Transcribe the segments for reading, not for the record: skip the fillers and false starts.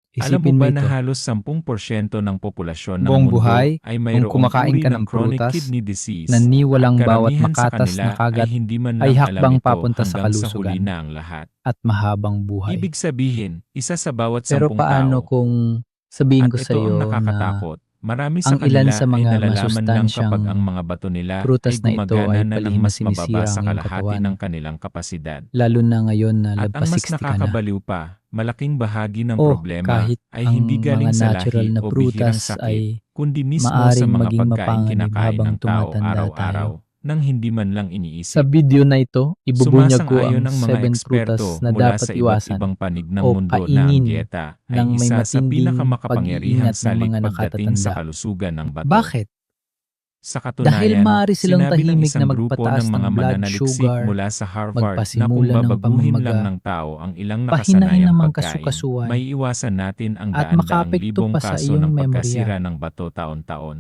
Alam mo Isipin mo ba na ito, halos 10% ng populasyon ng buong mundo buhay, ay kung mayroong kumakain uri ka ng ng chronic prutas kidney na disease at niwalang bawat karamihan sa makatas na kanila ay kagat hindi man ay lang alam hakbang ito papunta sa hanggang sa huli kalusugan na ang lahat. at mahabang buhay. Ibig sabihin, isa sa bawat Pero 10 paano tao, kung sabihin at ko sa ito ang iyo na nakakatakot, marami sa ang ilan kanila sa ay mga nalalaman lang kapag ang masustansyang mga bato nila ay prutas na ito gumagana ay na ng palihim na mas mababa sinisira sa ang iyong kalahati ng katawan, kanilang kapasidad. lalo na ngayon na At ang lagpas mas 60 ka na? nakakabaliw pa, malaking bahagi ng O problema kahit ay hindi ang mga galing sa natural lahi na o bihirang prutas sakit, ay kundi mismo sa maaring mga maging pagkain mapanganib kinakain habang ng tao tumatanda araw-araw tayo. nang hindi man lang Sa iniisip. video na ito, ibubunyag ko Sumasang-ayon ang ang mga 7 prutas eksperto na mula dapat sa iba't iwasan ibang panig ng o mundo na ang kainin dieta ay ng may isa sa matinding pinakamakapangyarihang pag-iingat ng salik mga pagdating sa nakatatanda. kalusugan ng bato. Bakit? Sa Dahil katunayan, maaari silang sinabi ng tahimik na isang grupo ng magpataas ng mga blood mananaliksik sugar, mula sa Harvard na kung magpasimula ng babaguhin lang pamamaga, ng tao ang ilang pahinain nakasanayang ng pagkain, kasukasuan, may iwasan natin ang at daan-daang makaapekto libong pa sa kaso iyong ng pagkasira memorya ng bato taon-taon.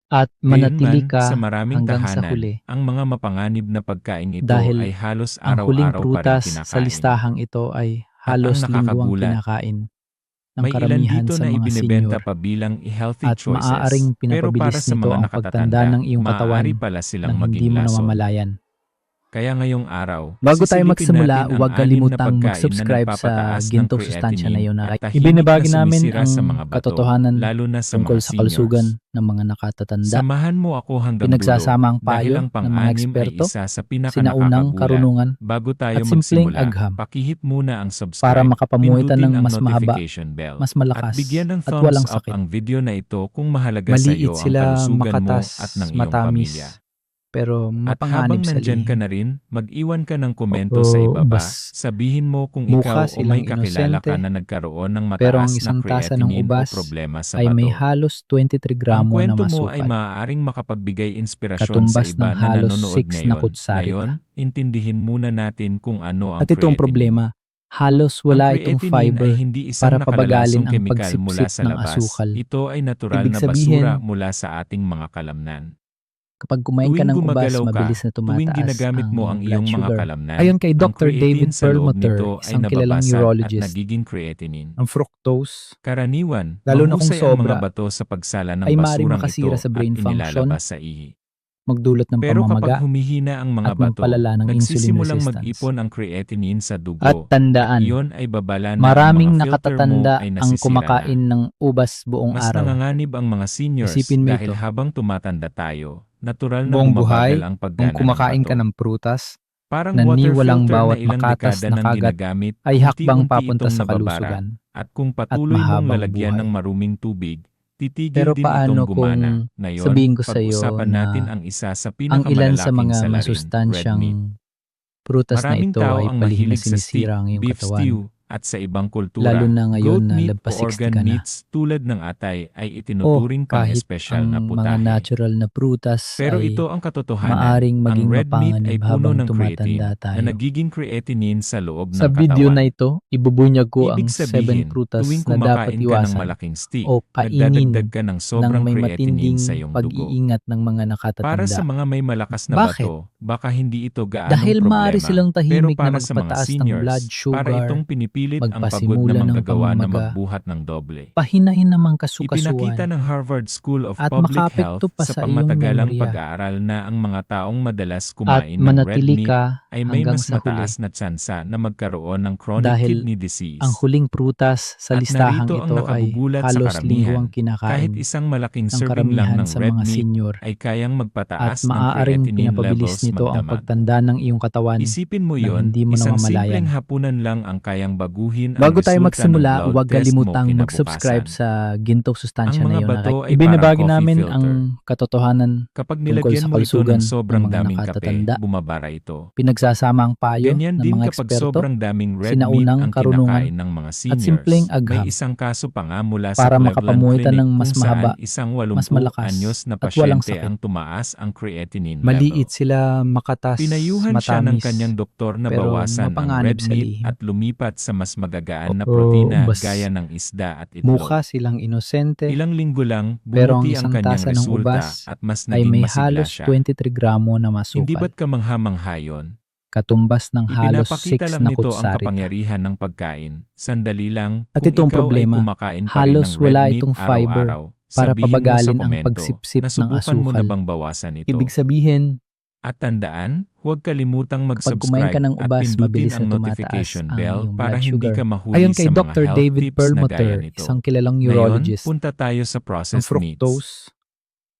at manatili Gayunman, sa ka maraming hanggang sa tahanan, huli. ang mga mapanganib na pagkain ito ay Dahil halos ang huling araw-araw pa rin prutas sa kinakain. listahang ito ay At ang halos lingguang nakakagulat, kinakain ng may ilan karamihan dito sa na mga ibinebenta senior pa bilang healthy at choices, maaaring pero para pinapabilis sa nito mga ang pagtanda nakatatanda, ng iyong maaari katawan pala silang nang hindi maging mo lason. namamalayan. Kaya ngayong araw, Bago tayo sisilipin magsimula, natin ang huwag 6 na kalimutang pagkain na mag-subscribe sa nagpapataas ng gintong sustansya na creatinine iyon at na tahimik na ibinabagi namin sumisira sa ang mga bato, katotohanan lalo na sa tungkol mga sa seniors. kalusugan ng mga nakatatanda. Samahan mo ako hanggang dulo Pinagsasama ang dahil payo ang ng mga pang-anim ay eksperto, isa sa sinaunang pinakanakakagulat. karunungan Bago tayo at simpleng magsimula, agham pakihit muna ang para subscribe, makapamuhitan pindutin ng ang mas mahaba, notification bell, mas at malakas, bigyan ng at thumbs walang up sakit. ang video na ito kung mahalaga sa Maliit iyo ang sila, kalusugan mo makatas, at ng iyong pamilya. matamis, pero At habang mapanganib sa nandyan ka lihim. na rin, mag-iwan ka ng komento sa O ibaba. ubas. Sabihin mo kung Mukha ikaw o silang may kakilala ka inosente, na nagkaroon ng pero ang mataas na isang tasa ng creatinine o ubas problema sa ay may bato. halos 23 Ang gramo na kwento mo ay masukal, maaaring makapagbigay inspirasyon sa katumbas ng iba na halos nanonood 6 na ngayon. kutsari Ngayon, pa. intindihin muna natin kung ano ang At ito ang creatinine. problema, halos Ang wala itong creatinine ay fiber hindi isang para pabagalin nakalalasong ang kemikal mula pagsipsip sa ng labas. asukal. Ito ay natural Ibig na basura sabihin, mula sa ating mga kalamnan. kapag kumain ka Tuwing ng ubas, gumagalaw ka, mabilis na tuwing tumataas ginagamit mo ang ang blood iyong mga sugar. kalamnan, Ayon kay ang Dr. creatine David sa loob Perlmutter, nito ay isang kilalang nababasag at urologist, nagiging creatinine. ang fructose, Karaniwan, lalo na kung mahusay ang mga sobra, bato sa pagsala ng ay maaaring basurang makasira ito sa at brain function, inilalabas sa ihi. magdulot ng Pero kapag pamamaga, humihina ang mga at bato, magpalala ng insulin nagsisimulang resistance. mag-ipon ang creatinine sa At dugo at tandaan, iyon ay babala na ang maraming mga filter mo nakatatanda ay ang nasisira na. kumakain ng ubas buong Mas araw. nanganganib ang mga seniors Isipin mo dahil ito, habang tumatanda tayo, natural na buong bumabagal buhay, ang kung paggana ng kumakain ka bato. ng prutas Parang na water niwalang filter na bawat ilang makatas dekada na nang kagat ginagamit, ay hakbang unti-unti papunta itong sa nababara. kalusugan At kung at patuloy mong mahabang lalagyan ng buhay. maruming tubig, titigil Pero din itong paano gumana. kung Ngayon, sabihin ko sa iyo pag-usapan natin na ang isa sa ang ilan sa pinakamalalaking mga salarin, red meat. masustansyang prutas na Maraming ito tao ay ang palihim na mahilig sa steak, sinisira ang iyong beef katawan, stew, at sa ibang lalo kultura, na ngayon goat na meat o lagpas 60 organ ka na. meats tulad ng atay ay O itinuturing pang kahit espesyal na ang mga putahe. natural na prutas Pero ay ito ang katotohanan, maaring ang maging red meat ay mapanganib puno habang ng tumatanda creatine na tayo. nagiging creatinine sa loob Sa ng video na katawan. ito, ibubunyag ko Ibig ang 7 sabihin, tuwing prutas na dapat kumakain ka ng iwasan malaking steak, o nagdadagdag kainin ka ng ng sobrang may creatinine sa matinding iyong dugo. pag-iingat ng mga Para sa nakatatanda. mga may malakas na Bakit? bato, baka hindi ito gaanong Dahil maaari problema, silang pero tahimik na para sa mga magpataas ng blood seniors, para sugar, itong pinipilit ang pagod na magpasimula ng manggagawa na pamamaga, magbuhat ng doble. pahinain namang Ipinakita kasukasuan, ng Harvard School of at Public Health makaapekto pa sa sa iyong pangmatagalang memorya, pag-aaral na ang mga taong madalas at kumain ng red manatili meat ka ay may hanggang mas sa huli. mataas na tsansa na magkaroon ng chronic Dahil kidney ang disease. huling prutas sa At listahang narito ang ito ay nakagugulat sa halos lingguang karamihan, kahit kinakain isang malaking ng serving lang karamihan ng sa red mga meat senior, ay kayang at magpataas ng maaaring creatinine pinapabilis levels nito ang magdamag. pagtanda ng iyong katawan Isipin mo nang yon, hindi mo isang simpleng namamalayan. hapunan lang ang kayang baguhin ang Bago tayo resulta ng magsimula, blood huwag test mo kalimutang mag-subscribe kinabukasan. sa Gintong Ang Sustansya na mga iyon na bato ay parang ibinabagi coffee namin filter. ang katotohanan Kapag tungkol nilagyan sa mo ito ng kalusugan ng sobrang mga daming kape, nakatatanda. bumabara ito. Pinagsasama ang payo Ganyan ng din mga kapag eksperto, sobrang daming red meat sinaunang ang karunungan, kinakain ng mga at simpleng seniors. May agham isang kaso pa nga mula sa para Cleveland makapamuhitan Clinic ng kung mas saan mahaba, isang mas 80 malakas, anyos na at walang pasyente sakit. ang tumaas ang creatinine Maliit level. sila, makatas, Pinayuhan siya ng kanyang matamis, doktor na pero bawasan ang mapanganib red sa meat lihim. at lumipat sa mas magagaan na O protina ubas. gaya ng isda at itlog. Mukha silang inosente, Ilang linggo lang, pero ang bumuti ang isang kanyang tasa ng resulta ubas at mas ay naging may masigla halos siya. 23 gramo na Hindi masukal. ba't kamangha-mangha yun? katumbas ng halos Ipinapakita 6 lang na nito ang kutsarita. kapangyarihan ng pagkain. Sandali lang, At kung itong ikaw problema, ay kumakain pa rin halos ng red wala meat itong fiber araw-araw, para sabihin mo sa pabagalin ang komento, pagsipsip ng nasubukan mo na asukal. bang bawasan ito? Ibig sabihin, At tandaan, huwag kalimutang kapag kumain ka mag-subscribe ng at ubas, pindutin mabilis ang na tumataas notification ang bell iyong para blood hindi sugar. ka mahuli Ayon kay sa mga Dr. health David tips na gaya Perlmutter, nito. isang kilalang Ngayon, urologist, punta tayo sa ang processed meats. fructose,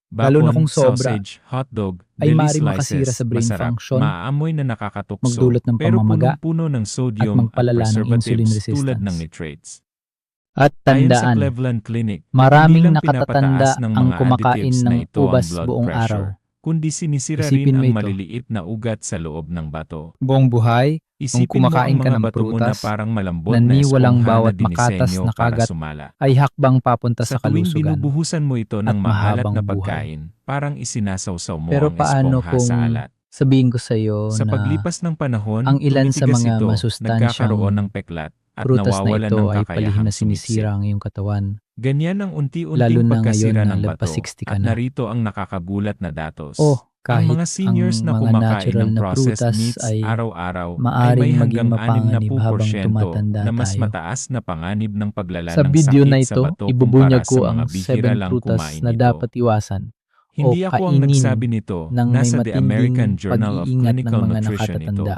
lalo na Bacon, kung sobra, sausage, hotdog, ay deli maaaring makasira slices, sa brain masarap, function, maaamoy na nakakatukso, magdulot ng pero pamamaga, punong-puno ng at sodium at magpalala ng insulin preservatives tulad ng resistance. nitrates. At Ayon sa tandaan, Cleveland Clinic, hindi maraming lang nakatatanda pinapataas ng ang mga kumakain additives na ng ito ang ubas blood buong pressure, araw. kundi sinisira Isipin rin mo ang ito. maliliit na ugat sa loob ng bato. Buong buhay, Isipin mo ang kumakain ka mga ng bato mo na prutas parang malambot na na ni walang esponha na bawat makatas dinisenyo na para kagat sumala. ay hakbang papunta Sa sa tuwing kalusugan binubuhusan mo ito at ng maalat mahabang na buhay. pagkain, parang isinasawsaw mo Pero ang paano esponha kung sa alat. sabihin ko sa iyo Sa na paglipas ng panahon, ang ilan sa tumitigas mga ito, masustansyang nagkakaroon ng peklat, at prutas na nawawalan ito ng ay palihim kakayahang na sinisira sumiksik. ang iyong katawan, Ganyan ang lalo unti-unting na ngayon pagkasira na ng lagpas bato, 60 ka at na? narito ang nakakagulat na datos. O Ang kahit mga seniors ang na mga kumakain natural ng na processed prutas meats ay araw-araw ay may maaring maging hanggang mapanganib habang 60% tumatanda na mas tayo. mataas na panganib ng paglala Sa ng video sakit na sa ito, bato ibubunyag kumpara ko sa ang mga bihira 7 lang prutas kumain na nito. dapat iwasan o Hindi ako ang kainin nagsabi nito, ng may nasa The American matinding Journal of pag-iingat ng Clinical mga Nutrition ito. nakatatanda.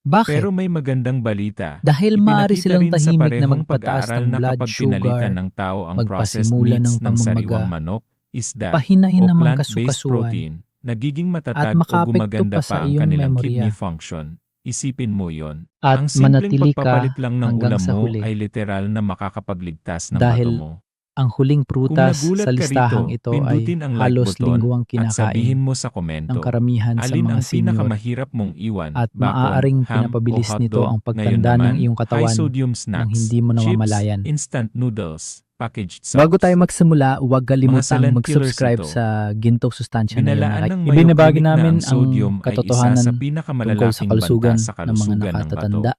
Bakit? Pero may magandang balita. Dahil maaari Ipinakita silang rin sa tahimik na parehong magpataas pag-aaral ng na blood kapag pinalitan sugar, ng tao ang processed magpasimula ng meats ng sariwang pamamaga, manok, isda, pahinahin o ng mga plant-based kasukasuan, protein, nagiging at matatag o makaapekto gumaganda pa sa pa ang iyong kanilang kidney memorya, function. Isipin mo yon. at Ang simpleng manatili pagpapalit ka lang ng hanggang ulam sa mo huli. ay literal na makakapagligtas ng bato Dahil mo. ang huling Kung prutas nagulat sa ka listahang rito, ito ay pindutin ang like halos button lingguang at sabihin kinakain mo sa ng komento, karamihan sa alin mga ang senior, pinakamahirap mong iwan, at bacon, maaaring ham, o pinapabilis nito ang hotdog. Ngayon pagtanda ng naman, iyong katawan high-sodium nang snacks, hindi mo chips, namamalayan. instant noodles, packaged Bago salts. tayo magsimula, huwag Mga kalimutang silent killers mag-subscribe ito. sa Gintong Sustansya na iyong Binalaan like. ng Ibinabagi Mayo Clinic na namin ang sodium ang ay isa sa katotohanan tungkol sa pinakamalalaking banta kalusugan sa ng mga kalusugan ng bato. nakatatanda.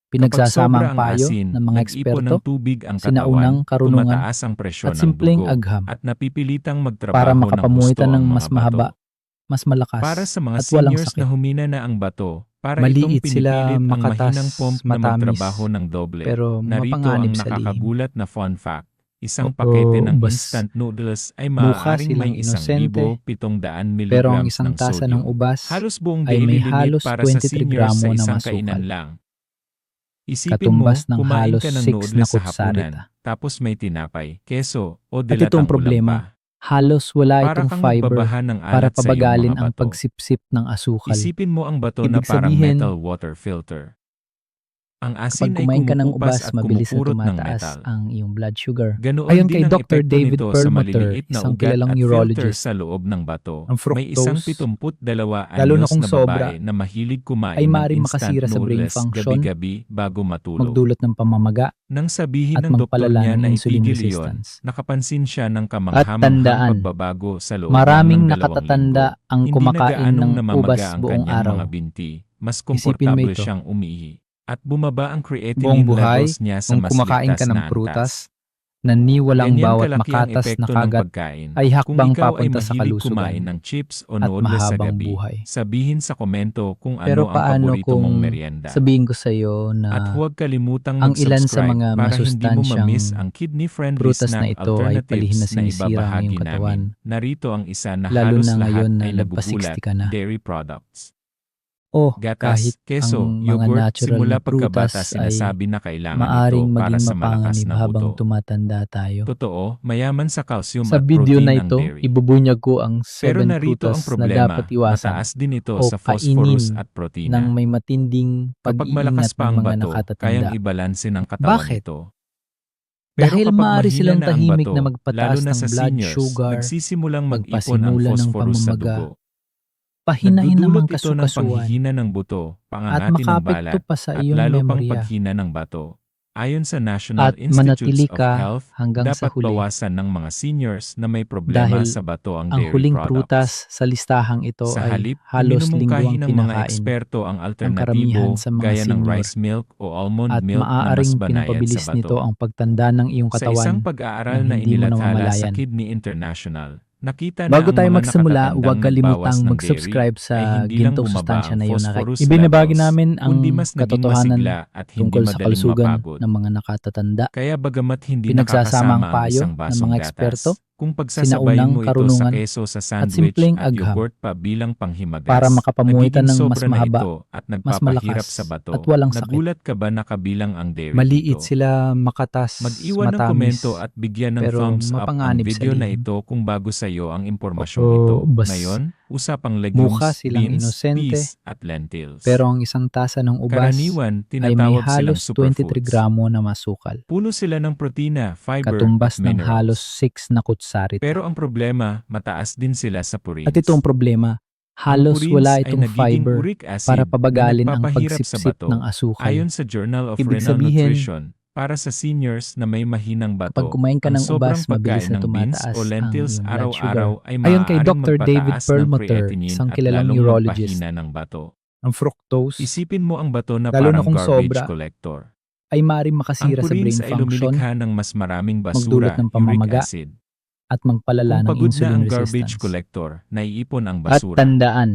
Kapag Pinagsasama sobra ang ang payo asin, ng mga nag-ipon eksperto, ng tubig ang sinaunang katawan, karunungan, tumataas ang presyon at ng simpleng dugo, agham at napipilitang para magtrabaho ng husto makapamuhitan ng ang mas mga bato. mahaba, mas Para malakas, sa mga at walang seniors sakit. na humina na ang bato, para itong Maliit sila, pinipilit ang makatas, mahinang pump na matamis, magtrabaho ng doble. pero Narito mapanganib ang sa lihim. nakakagulat na fun fact. Isang pakete ng Ubas. instant noodles ay Mukha maaaring silang may inosente, 1,700 pero ang milligrams isang ng tasa ng sodium. ubas Halos buong ay daily may limit halos para sa 23 seniors gramo sa ng isang asukal, kainan lang. Isipin mo, katumbas ng kumain halos ka ng 6 na noodles sa hapunan, kutsarita. tapos may tinapay, keso, o At itong delatang ulam problema, pa. halos wala Para itong kang fiber magbabaha ng para alat sa iyong pabagalin mga ang bato. pagsipsip ng asukal. Isipin mo ang bato na Ibig parang sabihin, metal water filter. Ang kapag asin ay kumain ka ng kumukupas ubas, at mabilis na kumupurot ng tumataas metal. ang iyong blood sugar. Ganoon Ayon din kay ang Dr. epekto David nito sa Perlmutter, maliliit na isang ugat kilalang at filter urologist, sa loob ng bato. ang May isang fructose, 72 lalo na anyos kung na sobra, babae na mahilig ay kumain ng maaaring instant makasira sa brain noodles function, gabi-gabi bago matulog. magdulot ng pamamaga, Nang sabihin at ng doktor magpalala niya ng na insulin itigil iyon, resistance. nakapansin siya ng At kamangha-manghang tandaan, pagbabago sa loob lang maraming ng 2 nakatatanda linggo. ang Hindi kumakain nagaanong ng namamaga ubas ang buong kanyang araw. mga binti, mas Isipin mo komportable ito. siyang umihi, at bumaba ang Buong creatinine buhay, levels niya sa kung mas kumakain ka ligtas ng na prutas antas. na ni walang Ganyan bawat kalaki ang makatas na epekto ng kagat, pagkain. ay Kung hakbang ikaw ay papunta sa mahilig kumain kalusugan ng chips o at noodles sa mahabang gabi, buhay. sabihin sa komento kung Pero ano ang paano paborito mong kung merienda. sabihin ko sa iyo At na huwag kalimutang ang ilan sa mag-subscribe mga para hindi mo ma-miss masustansyang ang kidney-friendly prutas na snack ito ay palihim na alternatives na sinisira ang ibabahagi iyong katawan, namin. Narito ang isa na lalo halos na lahat ngayon na ay lagpas nagugulat, 60 ka na. dairy products. O Gatas, kahit keso, ang mga yogurt, natural simula na pagkabata prutas ay sinasabi na kailangan ito maaring para maging sa malakas mapanganib na habang buto. tumatanda tayo. Totoo, mayaman sa calcium Sa at video na protein ang ito, dairy. ibubunyag ko ang Pero 7 narito prutas ang na problema, dapat iwasan mataas din ito o sa phosphorus kainin at ng protina. may matinding Kapag pag-iingat malakas ng pa ang mga bato, kayang nakatatanda. ibalanse ng katawan Bakit? nito. Pero Dahil kapag maaari mahina silang na ang tahimik bato, na lalo magpataas na ng sa blood seniors, sugar, nagsisimulang mag-ipon ang magpasimula ng phosphorus sa pamamaga, dugo. pahinahin ng Nagdudulot mga ito ng kasukasuan, panghihina ng buto, at pangangati ng makaapekto balat, pa sa at iyong lalo pang memorya. paghina ng bato. Ayon sa National At manatili Institutes of ka Health, hanggang sa dapat huli. bawasan ng mga seniors na may problema Dahil sa bato ang ang dairy huling products. prutas sa listahang ito Sa ay halip, halos iminumungkahi lingguang ng mga kinakain eksperto ang ng karamihan alternatibo sa mga gaya ng senior, rice milk o almond at milk na mas maaaring banayad sa pinapabilis nito bato. ang pagtanda ng iyong Sa isang katawan pag-aaral nang na hindi mo inilathala sa namamalayan. Kidney International, Nakita na Bago ang tayo mga magsimula, nakatatandang huwag nagbawas kalimutang ng dairy mag-subscribe ay sa hindi lang Gintong bumaba Sustansya ang na yun. phosphorus Ibinabagi levels, namin ang kundi mas naging katotohanan masigla at hindi tungkol sa madaling kalusugan mapagod. ng mga nakatatanda. Kaya bagamat hindi Pinagsasamang nakakasama ang payo isang ng basong mga eksperto, gatas, kung pagsasabayin sinaunang mo ito sa karunungan keso sa at sandwich simpleng at agham yogurt pa bilang para panghimagas, makapamuhitan nagiging ng mas sobra na mahaba, ito at mas nagpapahirap malakas sa at bato. walang sakit. Nagulat ka ba na kabilang ang dairy Maliit dito? sila, makatas, Mag-iwan ng komento matamis, at bigyan ng pero thumbs up ang mapanganib sa video na lihim. ito kung bago sa iyo ang impormasyong O ito. bas, Ngayon, usapang mukha legumes, silang beans, inosente, peas, at lentils. pero ang isang tasa ng ubas Karaniwan, ay may tinatawag silang halos 23 superfoods. gramo na masukal, Puno sila ng protina, fiber, at katumbas ng halos minerals. 6 na kutsarita. Pero ang problema, mataas din sila sa purines. At ito ang problema, Ang halos purines wala ay itong nagiging fiber uric acid para na pabagalin ang nagpapahirap sa pagsipsip bato. ng asukal. Ayon sa Journal of Ibig Renal sabihin, Nutrition, para sa seniors na may mahinang kapag bato, kumain ka ang ng sobrang ubas, mabilis pagkain na ng beans tumataas o ang lentils iyong blood sugar. araw-araw ay Ayon kay maaaring Dr. David magpataas ng Perlmutter, creatinine isang at kilalang lalong urologist, magpahina ng bato. ang fructose, Isipin mo ang bato na lalo na parang kung garbage sobra, collector. ay maaaring Ang makasira sa purines brain ay function, lumilikha ng mas maraming magdulot basura, ng uric pamamaga, acid. at magpalala Kung ng pagod na insulin ang garbage resistance. collector, naiipon ang At basura. tandaan,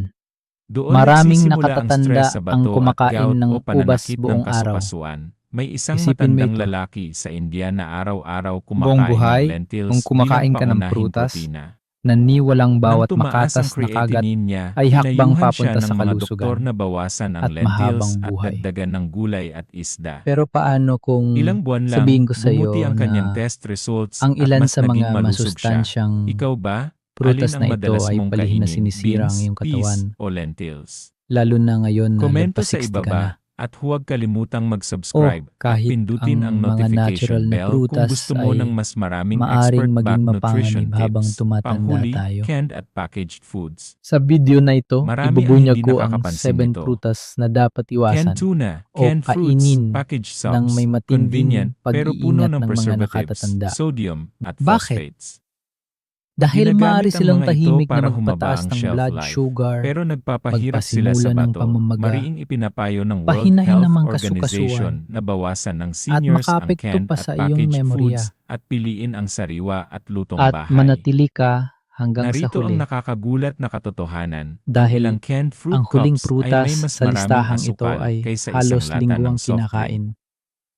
Doon maraming nagsisimula ang stress sa nakatatanda ang bato at kumakain gout ng o ubas pananakit ng buong araw. kasukasuan. May isang Isipin mo matandang ito, lalaki sa India na araw-araw Buong kumakain ng buhay, lentils kung kumakain bilang ka ng pangunahing prutas, protina. na niwalang Nang bawat tumaas ang makatas na kagat creatinine niya, ay hakbang pinayuhan siya papunta ng sa mga doktor kalusugan na bawasan ang at mahabang lentils at buhay. dagdagan ng gulay at isda. Pero paano kung Ilang buwan lang, sabihin ko sa bumuti iyo ang kanyang na test results ang at ilan mas sa naging mga malusog siya. masustansyang Ikaw ba? prutas Alin ang na ito madalas ay mong palihim na kainin, sinisira ang beans, iyong peas, katawan, o lentils? lalo na ngayon na Komento lagpas sa 60 ka na. ibaba at huwag kalimutang O mag-subscribe at kahit pindutin ang ang mga natural notification na bell kung prutas gusto mo ng ay mas maraming maaring expert-backed maging nutrition mapanganib habang tips. tumatanda Panghuli, tayo. canned at packaged foods. Sa video na ito, Marami ang ibubunyag hindi ko ang nakakapansin 7 nito. prutas na dapat Canned iwasan tuna, o canned fruits, kainin packaged ng may subs, matinding convenient pero puno pag-iingat ng ng mga preservatives, nakatatanda. sodium, at Bakit? phosphates. Dahil maaari Ginagamit ang silang mga ito tahimik para na humaba magpataas ang ng shelf blood life. sugar, Pero nagpapahirap sila sa magpasimula ng bato. pamamaga, Mariing ipinapayo ng World pahinahin Health ng Organization kasukasuan, na bawasan ng at seniors ang makapekto canned pa at sa iyong packaged memorya foods at piliin ang sariwa at lutong at bahay. manatili ka hanggang sa Narito ang huli. nakakagulat na katotohanan. Ang Dahil ilang canned fruit ang huling cups ay may prutas mas sa maraming listahang ito asukal ay kaysa isang halos lata ng lingguang soft drink. kinakain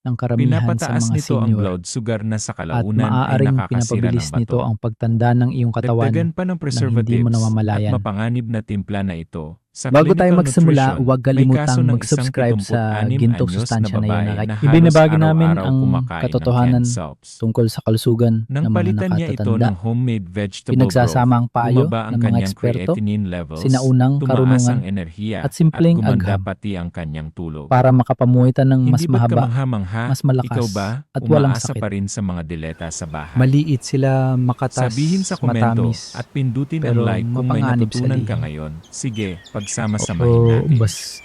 ng karamihan sa Pinapataas mga nito ang senior blood sugar na sa at kalaunan ay maaaring nakakasira ng pinapabilis nito bato. ang pagtanda ng iyong katawan Dagdagan pa ng nang hindi mo preservatives at namamalayan. mapanganib na timpla na ito. Sa Bago tayo clinical magsimula, nutrition, huwag may kalimutang kaso ng isang mag-subscribe sa 76 Gintong anyos na Sustansya na yun. babae na halos Ibinabagi namin araw-araw ang kumakain ng katotohanan canned subs. tungkol sa kalusugan Nang ng mga palitan niya ito nakatatanda. ng homemade vegetable broth, Pinagsasama ang payo bumaba ang ng mga kanyang eksperto, creatinine levels, sinaunang tumaas karunungan, ang enerhiya, at at simpleng gumanda agham pati ang kanyang tulog. para makapamuhitan ng mas Hindi ba't mahaba, kamangha-mangha? mas malakas, Ikaw ba? at walang Umaasa sakit. pa rin sa mga dileta sa bahay. Maliit sila, makatas, Sabihin sa komento matamis, at pindutin ang pero like kung may mapanganib sa natutunan ka lihim. ngayon. Sige, pagsama-samahin O natin. bas,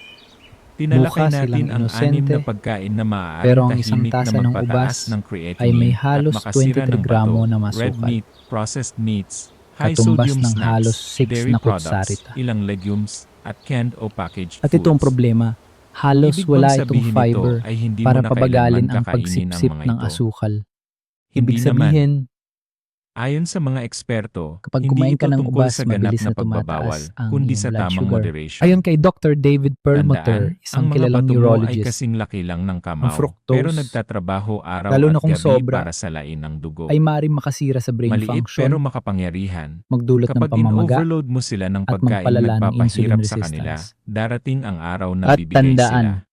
Tinalakay mukha natin silang ang inosente, anim na pagkain na maaari pero ang isang tahimik na tasa ng magpataas ubas ng ay creatinine may at halos makasira 23 ng gramo bato, na red masukal, meat, processed meats, high katumbas sodium ng halos snacks, 6 dairy na products, kutsarita. ilang legumes, at canned o packaged At ito ang foods. problema, halos Ibig wala bang itong sabihin fiber ito ay hindi para mo na pabagalin kailanman ang kakainin ang pagsipsip mga ng ito? asukal. Hindi Ibig naman. sabihin, Ayon sa mga eksperto, kapag hindi kumain ito ka ng tungkol ubas, sa ganap mabilis na na tumataas pagbabawal, ang kundi iyong sa blood tamang sugar. moderation. Ayon kay Dr. David Perlmutter, Tandaan, ang isang mga kilalang bato mo ay urologist, kasing laki lang ng ang kamao, fructose, pero nagtatrabaho araw lalo at na kung gabi sobra, para salain ang dugo. ay maaaring makasira sa brain Maliit function, pero makapangyarihan. magdulot ng Kapag pamamaga, in-overload mo sila ng at pagkain magpalala ng insulin nagpapahirap sa kanila, resistance. darating ang araw na At bibigay tandaan, sila.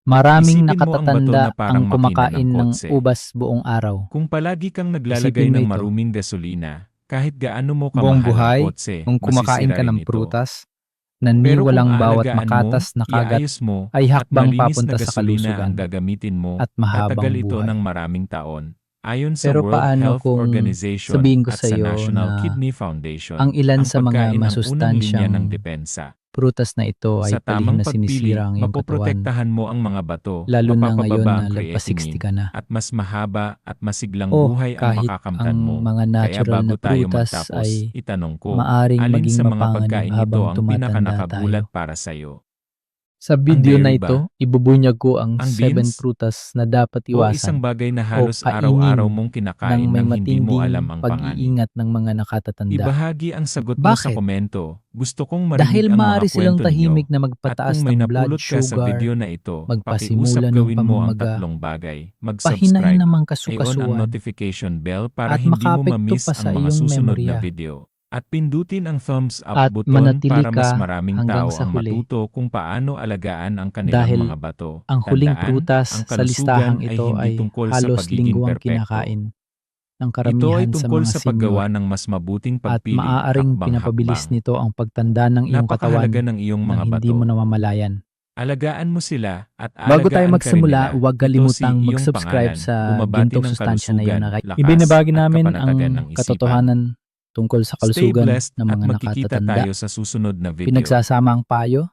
maraming Isipin mo ang bato nakatatanda na parang ang makina ng kumakain ng kotse. ubas buong araw. Kung palagi kang naglalagay Isipin mo ng ito, maruming gasolina, kahit gaano mo Buong kamahal ang buhay, kotse, kung kumakain masisira ka rin ng ito. prutas, na Pero kung niwalang bawat aalagaan mo, makatas na kagat iayos mo, ay at hakbang malinis na papunta sa gasolina ang kalusugan gagamitin mo, at mahabang tatagal ito buhay. ng maraming taon. Ayon sa Pero World paano Health kung Organization sabihin ko at sa sa iyo National na Kidney Foundation, ang ilan ang sa mga pagkain ang unang linya masustansyang ng depensa. prutas na ito ay Sa palihim tamang na sinisira pagpili, ang iyong katawan, mapoprotektahan mo ang mga bato, lalo na ngayon mapapababa na ang lagpas 60 creatinine, ka na. at mas mahaba at masiglang O buhay ang kahit makakamtan ang mo. mga Kaya natural bago na tayo prutas magtapos, ay itanong ko, maaring alin maging sa mga mapanganib pagkain ito habang ang tumatanda pinakanakagulat tayo. para sa iyo? Sa video na berry ba? ito, ibubunyag ko ang Ang 7 beans? prutas na dapat O isang iwasan bagay na halos kainin araw-araw mong ng kinakain may nang hindi mo matinding alam ang pangalan? pag-iingat ng mga nakatatanda. Ibahagi ang sagot mo sa Bakit? komento. Gusto kong Dahil marinig ang mga maaari silang kwento ninyo. tahimik na At magpataas kung may ng blood napulot ka sa sugar, video na ito, magpasimula pakiusap ng gawin mo ang pamamaga, tatlong bagay. pahinain Mag-subscribe, ng mga i-on ang kasukasuan, notification bell para at hindi mo makapekto ma-miss pa sa ang mga iyong susunod na memorya. video. At pindutin ang thumbs up At button manatili para mas ka maraming hanggang tao sa ang huli. matuto kung paano alagaan ang kanilang Dahil mga bato. ang huling Tandaan, prutas ang sa listahang kalusugan ay ito hindi ay tungkol sa halos pagiging lingguang perpekto. kinakain ng Ito ay karamihan sa tungkol mga sa paggawa senyor. ng mas mabuting At pagpili, maaaring pinapabilis hakbang-hakbang. nito ang pagtanda ng iyong Napakahalaga katawan ng iyong nang mga hindi mo bato. namamalayan. Alagaan mo sila at Bago tayo alagaan ka rin magsimula, nila. huwag Ito si kalimutang iyong mag-subscribe pangalan, sa bumabati gintong ng sustansya na yun. kalusugan, lakas, Ibinabagi at namin ang kapanatagan ng isipan. katotohanan tungkol sa Stay kalusugan blessed ng at mga magkikita nakatatanda. tayo sa susunod na video. Pinagsasama ang payo